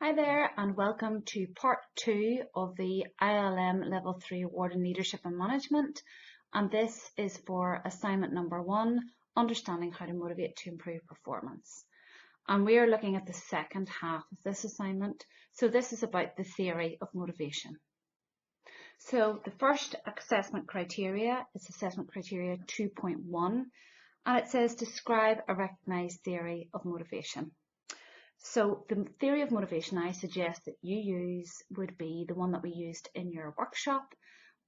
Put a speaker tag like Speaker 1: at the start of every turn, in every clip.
Speaker 1: Hi there, and welcome to part 2 of the ILM Level 3 Award in Leadership and Management. And this is for assignment number 1, Understanding How to Motivate to Improve Performance. And we are looking at the second half of this assignment. So this is about the theory of motivation. So the first assessment criteria is assessment criteria 2.1, and it says describe a recognized theory of motivation. So the theory of motivation I suggest that you use would be the one that we used in your workshop,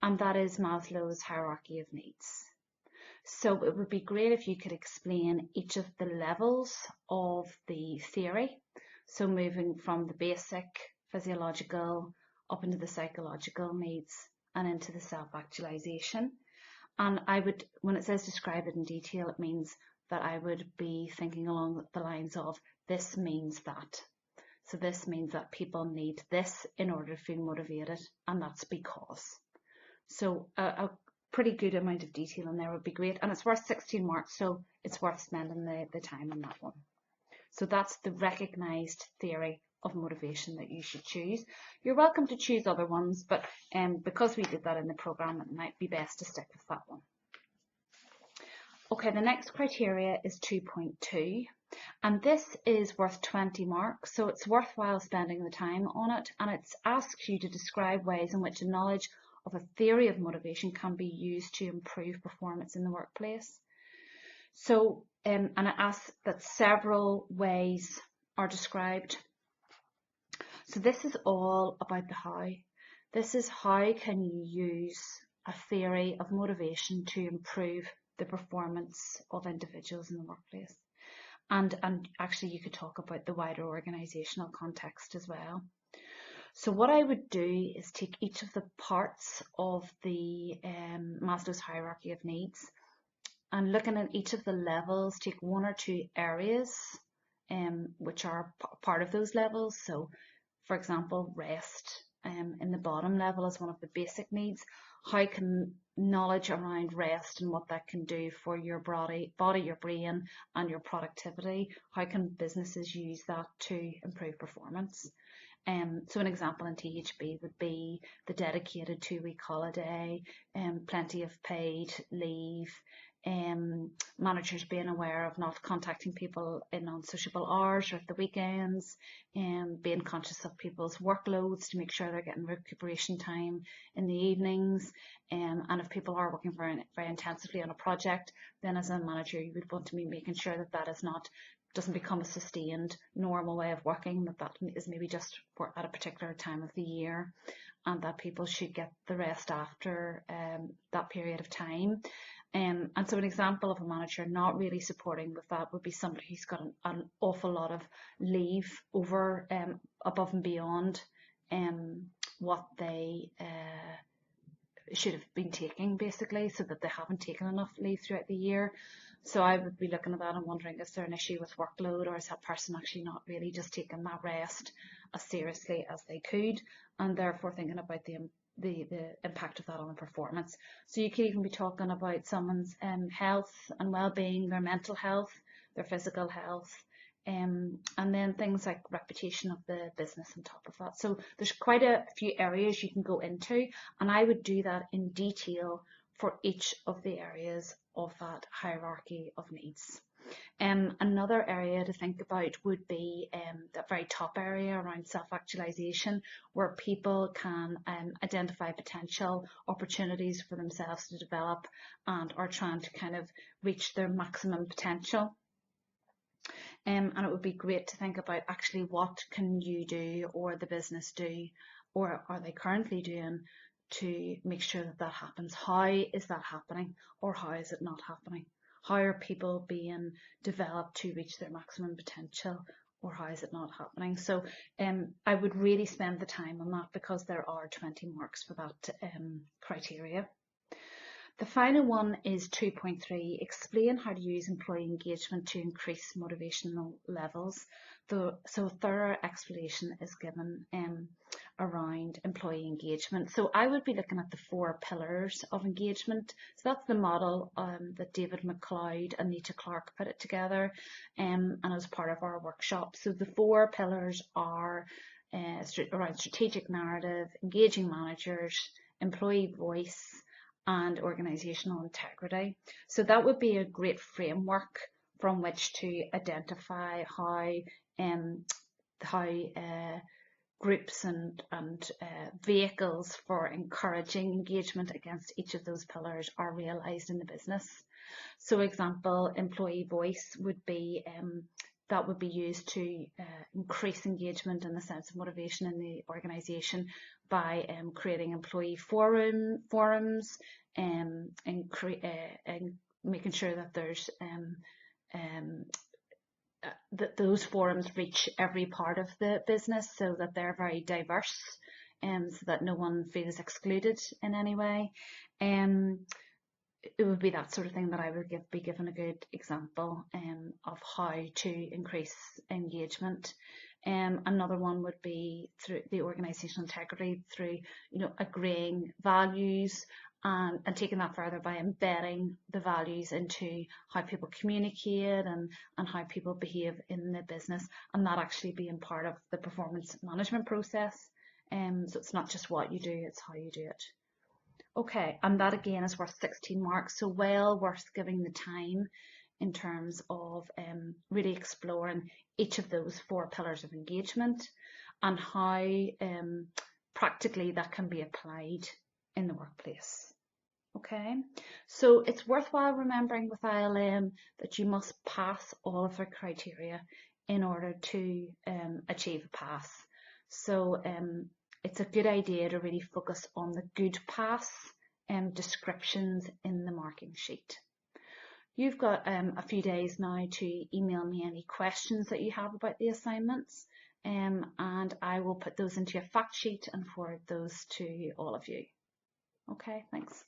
Speaker 1: and that is Maslow's hierarchy of needs. So it would be great if you could explain each of the levels of the theory. So moving from the basic physiological up into the psychological needs and into the self-actualization. And I would, when it says describe it in detail, it means that I would be thinking along the lines of this means that. So this means that people need this in order to feel motivated, and that's because. So a pretty good amount of detail in there would be great, and it's worth 16 marks, so it's worth spending the time on that one. So that's the recognised theory of motivation that you should choose. You're welcome to choose other ones, but because we did that in the programme, it might be best to stick with that one. Okay, the next criteria is 2.2, and this is worth 20 marks, so it's worthwhile spending the time on it, and it asks you to describe ways in which a knowledge of a theory of motivation can be used to improve performance in the workplace. So, and it asks that several ways are described. So this is all about the how. This is how can you use a theory of motivation to improve the performance of individuals in the workplace. And actually you could talk about the wider organisational context as well. So what I would do is take each of the parts of the Maslow's hierarchy of needs, and looking at each of the levels, take one or two areas which are part of those levels. So for example, rest in the bottom level is one of the basic needs. How can knowledge around rest and what that can do for your body, your brain and your productivity, how can businesses use that to improve performance? So an example in THB would be the dedicated 2-week holiday, plenty of paid leave, managers being aware of not contacting people in unsociable hours or at the weekends, being conscious of people's workloads to make sure they're getting recuperation time in the evenings, and if people are working very, very intensively on a project, then as a manager you would want to be making sure that that doesn't become a sustained normal way of working, that is maybe just for at a particular time of the year, and that people should get the rest after that period of time. And so an example of a manager not really supporting with that would be somebody who's got an awful lot of leave over above and beyond what they should have been taking, basically, so that they haven't taken enough leave throughout the year. So I would be looking at that and wondering, is there an issue with workload, or is that person actually not really just taking that rest as seriously as they could, and therefore thinking about the impact of that on performance. So you could even be talking about someone's health and well-being, their mental health, their physical health, and then things like reputation of the business on top of that. So there's quite a few areas you can go into, and I would do that in detail for each of the areas of that hierarchy of needs. Another area to think about would be the very top area around self-actualization, where people can identify potential opportunities for themselves to develop and are trying to kind of reach their maximum potential. And it would be great to think about actually what can you do, or the business do, or are they currently doing to make sure that that happens. How is that happening, or how is it not happening? How are people being developed to reach their maximum potential, or how is it not happening? So I would really spend the time on that, because there are 20 marks for that criteria. The final one is 2.3, explain how to use employee engagement to increase motivational levels. So a thorough explanation is given around employee engagement. So I would be looking at the 4 pillars of engagement. So that's the model that David McLeod and Nita Clark put it together and as part of our workshop. So the 4 pillars are around strategic narrative, engaging managers, employee voice, and organisational integrity. So that would be a great framework from which to identify how groups and vehicles for encouraging engagement against each of those pillars are realised in the business. So example, employee voice would be that would be used to increase engagement and the sense of motivation in the organisation by creating employee forums and making sure that there's that those forums reach every part of the business so that they're very diverse and so that no one feels excluded in any way. It would be that sort of thing that I would be given a good example of how to increase engagement. Another one would be through the organisational integrity, through agreeing values and taking that further by embedding the values into how people communicate and how people behave in the business, and that actually being part of the performance management process. So it's not just what you do, it's how you do it. Okay, and that again is worth 16 marks, so well worth giving the time in terms of really exploring each of those 4 pillars of engagement and how practically that can be applied in the workplace. Okay, so it's worthwhile remembering with ILM that you must pass all of the criteria in order to achieve a pass. So it's a good idea to really focus on the good pass descriptions in the marking sheet. You've got a few days now to email me any questions that you have about the assignments, and I will put those into a fact sheet and forward those to all of you. Okay, thanks.